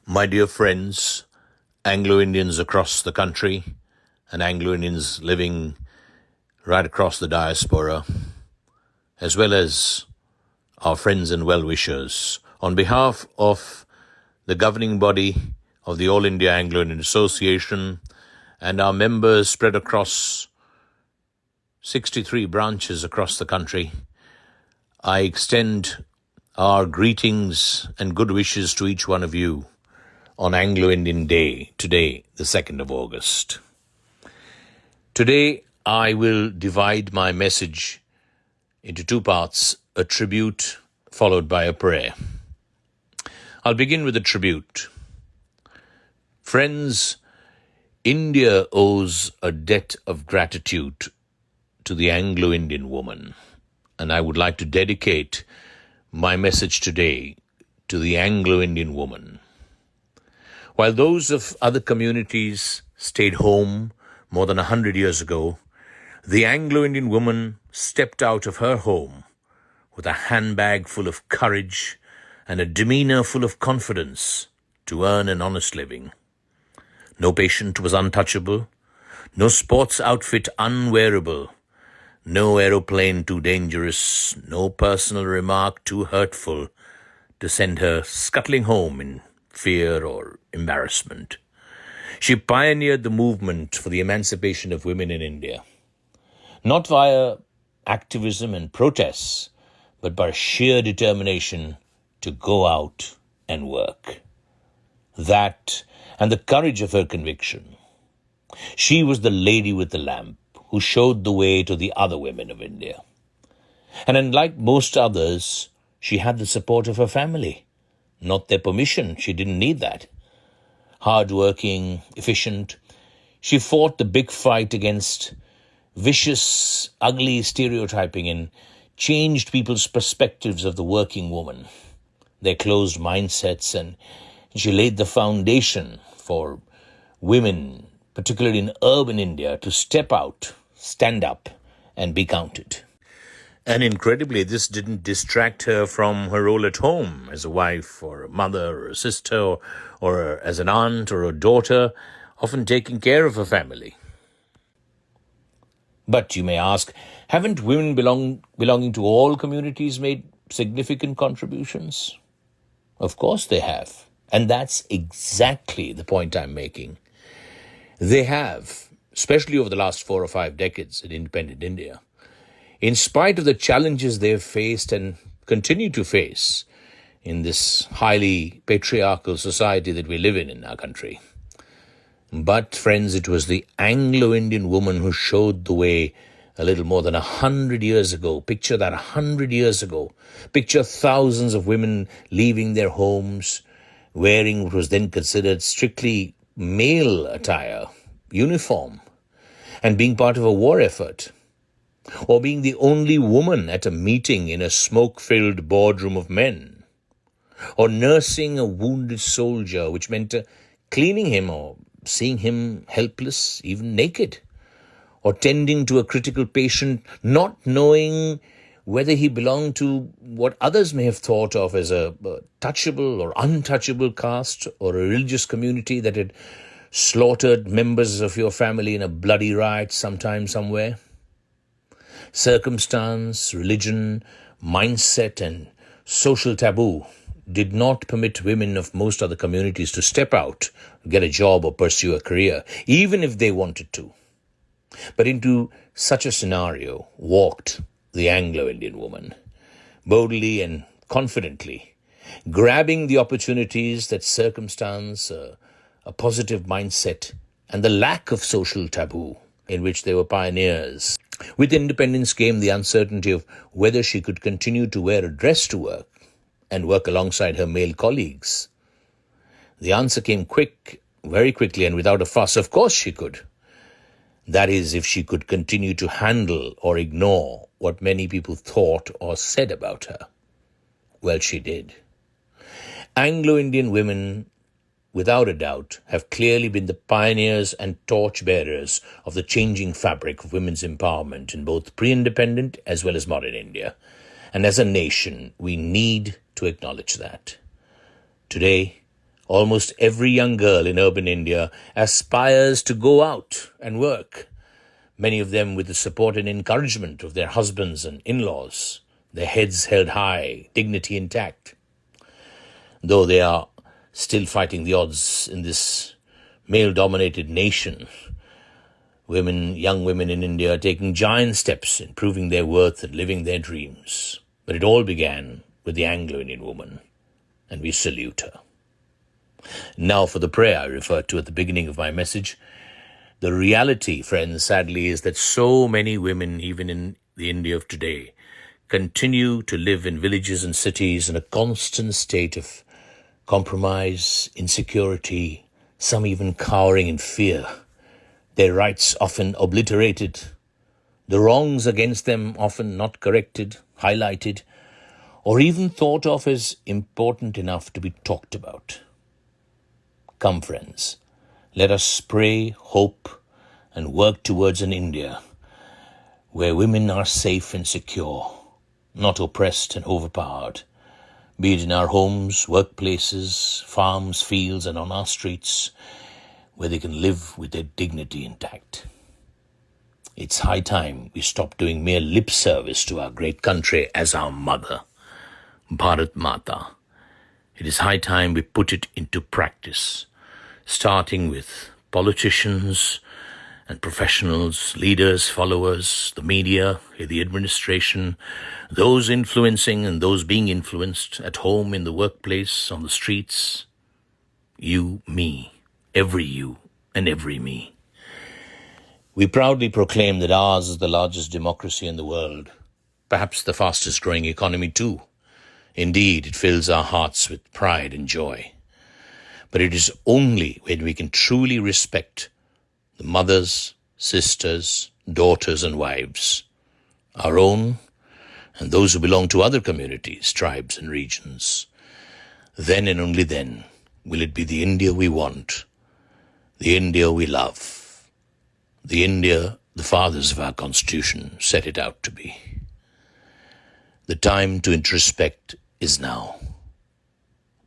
My dear friends, Anglo Indians across the country and Anglo Indians living right across the diaspora, as well as our friends and well-wishers, on behalf of the governing body of the All India Anglo Indian Association and our members spread across 63 branches across the country, I extend our greetings and good wishes to each one of you on Anglo Indian Day, today, the 2nd of August. Today, I will divide my message into two parts, a tribute followed by a prayer. I'll begin with a tribute. Friends, India owes a debt of gratitude to the Anglo Indian woman, and I would like to dedicate my message today to the Anglo Indian woman. While those of other communities stayed home more than 100 years ago, the Anglo Indian woman stepped out of her home with a handbag full of courage and a demeanor full of confidence to earn an honest living. No patient was untouchable, no sports outfit unwearable, no aeroplane too dangerous, no personal remark too hurtful to send her scuttling home in fear or embarrassment. She pioneered the movement for the emancipation of women in India, not via activism and protests, but by sheer determination to go out and work. That and the courage of her conviction. She was the lady with the lamp who showed the way to the other women of India. And unlike most others, she had the support of her family. Not their permission, she didn't need that. Hard-working, efficient, she fought the big fight against vicious, ugly stereotyping and changed people's perspectives of the working woman, their closed mindsets, and she laid the foundation for women, particularly in urban India, to step out, stand up, and be counted. And incredibly, this didn't distract her from her role at home as a wife or a mother or a sister or as an aunt or a daughter, often taking care of her family. But you may ask, haven't women belonging to all communities made significant contributions? Of course they have. And that's exactly the point I'm making. They have, especially over the last 4 or 5 decades in independent India. In spite of the challenges they've faced and continue to face in this highly patriarchal society that we live in our country. But, friends, it was the Anglo-Indian woman who showed the way a little more than 100 years ago. Picture that, 100 years ago. Picture thousands of women leaving their homes, wearing what was then considered strictly male attire, uniform, and being part of a war effort. Or being the only woman at a meeting in a smoke-filled boardroom of men. Or nursing a wounded soldier, which meant cleaning him or seeing him helpless, even naked. Or tending to a critical patient, not knowing whether he belonged to what others may have thought of as a touchable or untouchable caste or a religious community that had slaughtered members of your family in a bloody riot sometime somewhere. Circumstance, religion, mindset, and social taboo did not permit women of most other communities to step out, get a job, or pursue a career, even if they wanted to. But into such a scenario walked the Anglo-Indian woman, boldly and confidently, grabbing the opportunities that circumstance, a positive mindset, and the lack of social taboo in which they were pioneers. With independence came the uncertainty of whether she could continue to wear a dress to work and work alongside her male colleagues. The answer came very quickly and without a fuss. Of course she could. That is, if she could continue to handle or ignore what many people thought or said about her. Well, she did. Anglo-Indian women, without a doubt, have clearly been the pioneers and torchbearers of the changing fabric of women's empowerment in both pre-independent as well as modern India. And as a nation, we need to acknowledge that. Today, Almost every young girl in urban India aspires to go out and work, many of them with the support and encouragement of their husbands and in-laws, their heads held high, dignity intact. Though they are still fighting the odds in this male-dominated nation, young women in India are taking giant steps in proving their worth and living their dreams. But it all began with the Anglo Indian woman, and we salute her. Now for the prayer I referred to at the beginning of my message. The reality, friends, sadly, is that so many women, even in the India of today, continue to live in villages and cities in a constant state of compromise, insecurity, some even cowering in fear. Their rights often obliterated, the wrongs against them often not corrected, highlighted, or even thought of as important enough to be talked about. Come, friends, let us pray, hope, and work towards an India where women are safe and secure, not oppressed and overpowered, be it in our homes, workplaces, farms, fields, and on our streets, where they can live with their dignity intact. It's high time we stop doing mere lip service to our great country as our mother, Bharat Mata. It is high time we put it into practice, starting with politicians and professionals, leaders, followers, the media, the administration, those influencing and those being influenced, at home, in the workplace, on the streets. You, me, every you and every me. We proudly proclaim that ours is the largest democracy in the world, perhaps the fastest growing economy too. Indeed, it fills our hearts with pride and joy. But it is only when we can truly respect the mothers, sisters, daughters and wives, our own and those who belong to other communities, tribes and regions. Then and only then will it be the India we want, the India we love, the India the fathers of our Constitution set it out to be. The time to introspect is now.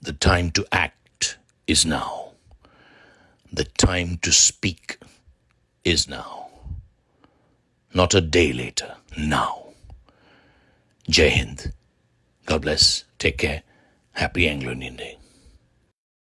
The time to act is now. The time to speak is now. Not a day later, now. Jai Hind. God bless. Take care. Happy Anglo Indian Day.